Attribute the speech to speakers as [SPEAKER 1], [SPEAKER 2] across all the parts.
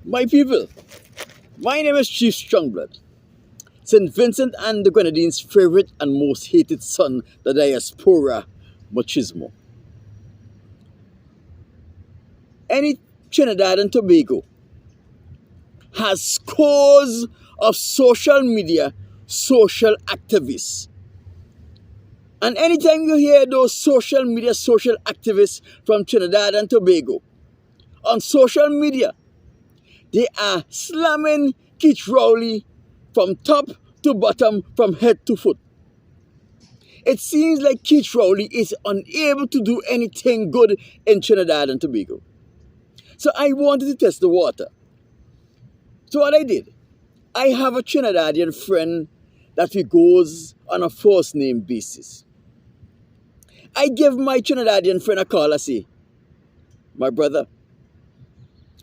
[SPEAKER 1] My people, my name is Chief Strongblood, St. Vincent and the Grenadines' favorite and most hated son, the diaspora machismo. Any Trinidad and Tobago has scores of social media social activists. And anytime you hear those social media social activists from Trinidad and Tobago on social media, they are slamming Keith Rowley from top to bottom, from head to foot. It seems like Keith Rowley is unable to do anything good in Trinidad and Tobago. So I wanted to test the water. So what I did, I have a Trinidadian friend that we goes on a first name basis. I give my Trinidadian friend a call. I say, my brother,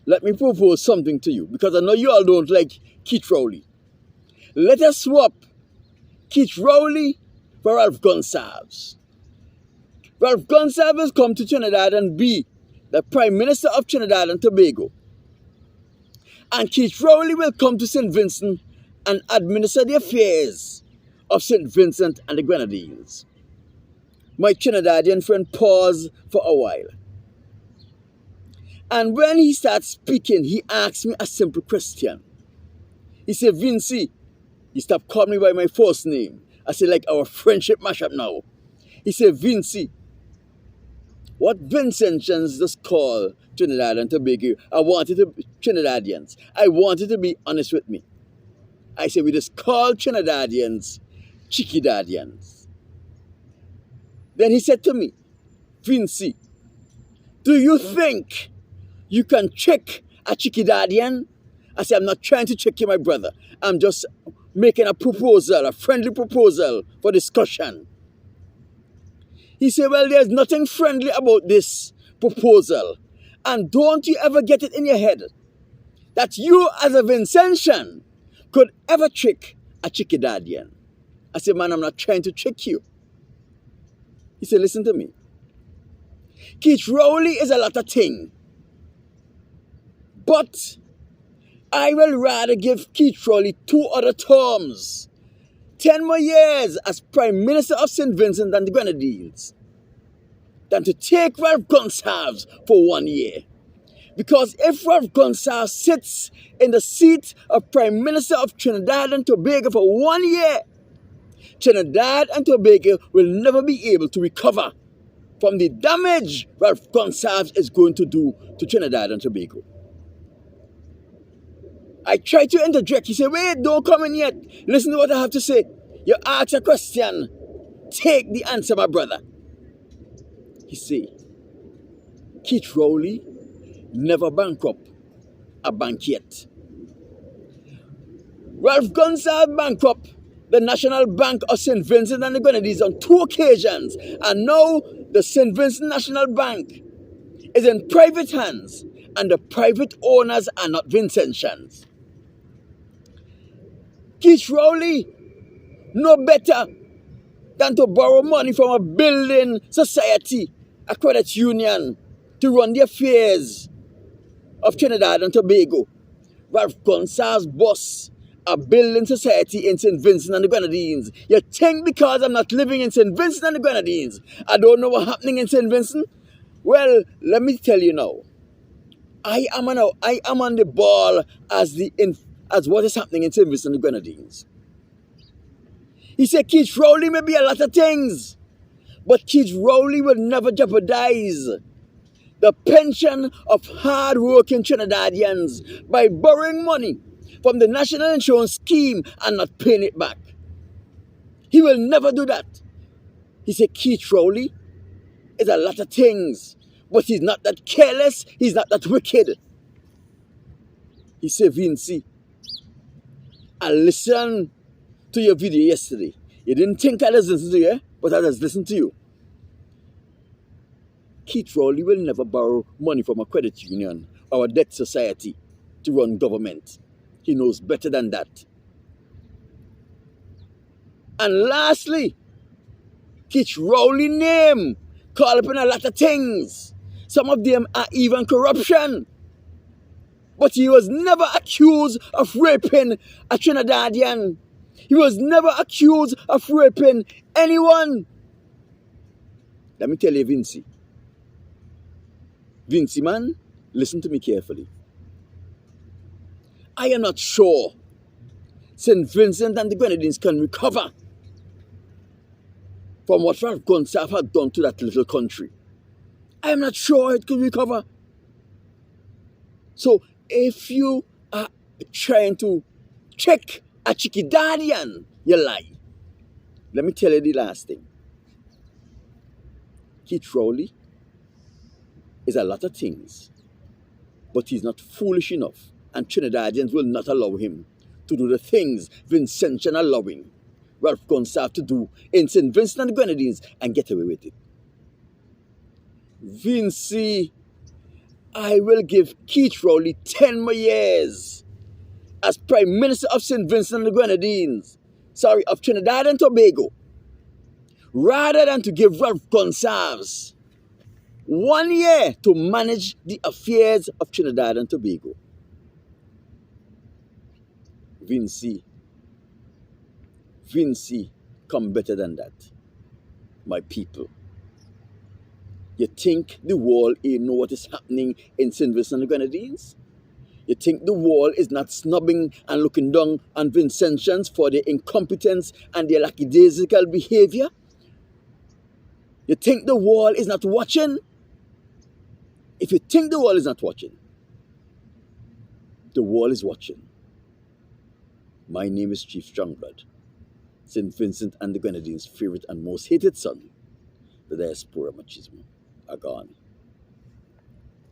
[SPEAKER 1] let me propose something to you, because I know you all don't like Keith Rowley. Let us swap Keith Rowley for Ralph Gonsalves. Ralph Gonsalves will come to Trinidad and be the Prime Minister of Trinidad and Tobago. And Keith Rowley will come to St. Vincent and administer the affairs of St. Vincent and the Grenadines. My Trinidadian friend paused for a while. And when he starts speaking, he asked me a simple question. He said, Vincy, he stopped calling me by my first name. I said, like our friendship mashup now. He said, Vincy, what Vincentians just call Trinidad and Tobago, I wanted to be Trinidadians. I wanted to be honest with me. I said, we just call Trinidadians Chiquidadians. Then he said to me, Vincy, do you think you can trick a Chiquidadian? I said, I'm not trying to trick you, my brother. I'm just making a proposal, a friendly proposal for discussion. He said, well, there's nothing friendly about this proposal. And don't you ever get it in your head that you as a Vincentian could ever trick a Chiquidadian. I said, man, I'm not trying to trick you. He said, listen to me. Keith Rowley is a lot of thing. But I will rather give Keith Rowley 2 other terms. 10 more years as Prime Minister of St. Vincent and the Grenadines than to take Ralph Gonsalves for 1 year. Because if Ralph Gonsalves sits in the seat of Prime Minister of Trinidad and Tobago for 1 year, Trinidad and Tobago will never be able to recover from the damage Ralph Gonsalves is going to do to Trinidad and Tobago. I tried to interject. He said, wait, don't come in yet. Listen to what I have to say. You ask a question. Take the answer, my brother. He said, Keith Rowley never bankrupt a bank yet. Ralph Gonsalves bankrupt the National Bank of St. Vincent and the Grenadines on 2 occasions. And now the St. Vincent National Bank is in private hands, and the private owners are not Vincentians. Keith Rowley no better than to borrow money from a building society, a credit union, to run the affairs of Trinidad and Tobago. Ralph Gonsalves boss a building society in St. Vincent and the Grenadines. You think because I'm not living in St. Vincent and the Grenadines, I don't know what's happening in St. Vincent? Well, let me tell you now. I am on the ball as what is happening in St. Vincent and the Grenadines. He said Keith Rowley may be a lot of things, but Keith Rowley will never jeopardize the pension of hard-working Trinidadians by borrowing money from the National Insurance Scheme and not paying it back. He will never do that. He said Keith Rowley is a lot of things, but he's not that careless, he's not that wicked. He said, Vincy, I listened to your video yesterday. You didn't think I was listening to you, but I was listening to you. Keith Rowley will never borrow money from a credit union or a debt society to run government. He knows better than that. And lastly, Keith Rowley's name called upon a lot of things. Some of them are even corruption. But he was never accused of raping a Trinidadian. He was never accused of raping anyone. Let me tell you, Vincy. Vincy, man, listen to me carefully. I am not sure St. Vincent and the Grenadines can recover from what Ralph Gonsalves had done to that little country. I am not sure it could recover. So if you are trying to check a Trinidadian, you lie. Let me tell you the last thing. Keith Rowley is a lot of things, but he's not foolish enough, and Trinidadians will not allow him to do the things Vincentian allowing Ralph Gonsalves to do in St. Vincent and the Grenadines and get away with it. Vincy, I will give Keith Rowley 10 more years as Prime Minister of St. Vincent and the Grenadines, of Trinidad and Tobago, rather than to give Ralph Gonsalves 1 year to manage the affairs of Trinidad and Tobago. Vincy, come better than that, my people. You think the world ain't know what is happening in St. Vincent and the Grenadines? You think the world is not snubbing and looking down on Vincentians for their incompetence and their lackadaisical behavior? You think the world is not watching? If you think the world is not watching, the world is watching. My name is Chief Strongblood, St. Vincent and the Grenadines' favorite and most hated son, the diaspora machismo, are gone.